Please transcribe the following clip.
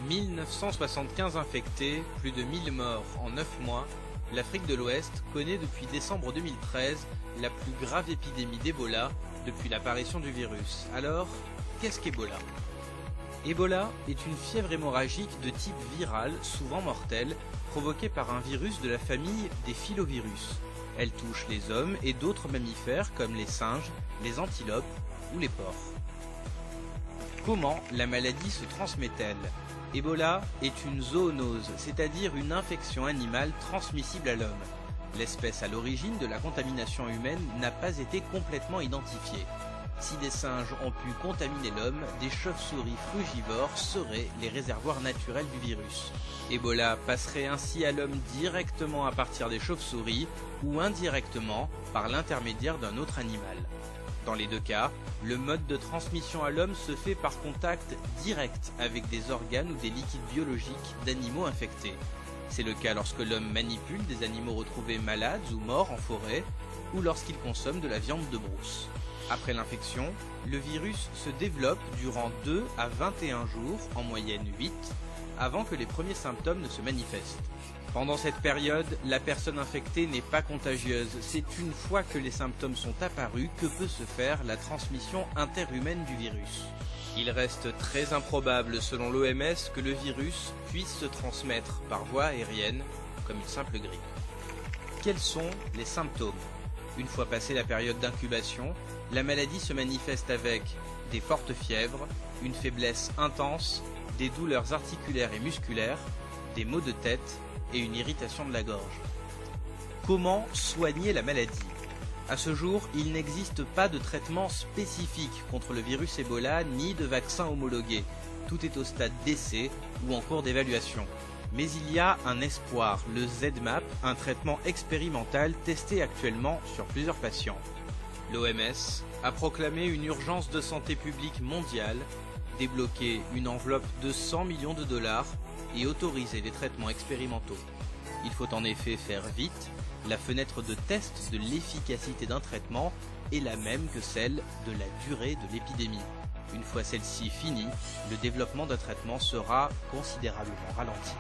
1975 infectés, plus de 1000 morts en 9 mois, l'Afrique de l'Ouest connaît depuis décembre 2013 la plus grave épidémie d'Ebola depuis l'apparition du virus. Alors, qu'est-ce qu'Ebola ? Ebola est une fièvre hémorragique de type viral, souvent mortelle, provoquée par un virus de la famille des filovirus. Elle touche les hommes et d'autres mammifères comme les singes, les antilopes ou les porcs. Comment la maladie se transmet-elle ? Ebola est une zoonose, c'est-à-dire une infection animale transmissible à l'homme. L'espèce à l'origine de la contamination humaine n'a pas été complètement identifiée. Si des singes ont pu contaminer l'homme, des chauves-souris frugivores seraient les réservoirs naturels du virus. Ebola passerait ainsi à l'homme directement à partir des chauves-souris ou indirectement par l'intermédiaire d'un autre animal. Dans les deux cas, le mode de transmission à l'homme se fait par contact direct avec des organes ou des liquides biologiques d'animaux infectés. C'est le cas lorsque l'homme manipule des animaux retrouvés malades ou morts en forêt ou lorsqu'il consomme de la viande de brousse. Après l'infection, le virus se développe durant 2 à 21 jours, en moyenne 8, avant que les premiers symptômes ne se manifestent. Pendant cette période, la personne infectée n'est pas contagieuse. C'est une fois que les symptômes sont apparus que peut se faire la transmission interhumaine du virus. Il reste très improbable, selon l'OMS, que le virus puisse se transmettre par voie aérienne, comme une simple grippe. Quels sont les symptômes ? Une fois passée la période d'incubation, la maladie se manifeste avec des fortes fièvres, une faiblesse intense, des douleurs articulaires et musculaires, des maux de tête et une irritation de la gorge. Comment soigner la maladie ? À ce jour, il n'existe pas de traitement spécifique contre le virus Ebola ni de vaccin homologué. Tout est au stade d'essai ou en cours d'évaluation. Mais il y a un espoir, le ZMapp, un traitement expérimental testé actuellement sur plusieurs patients. L'OMS a proclamé une urgence de santé publique mondiale, débloqué une enveloppe de 100 millions de dollars et autorisé les traitements expérimentaux. Il faut en effet faire vite, la fenêtre de test de l'efficacité d'un traitement est la même que celle de la durée de l'épidémie. Une fois celle-ci finie, le développement d'un traitement sera considérablement ralenti.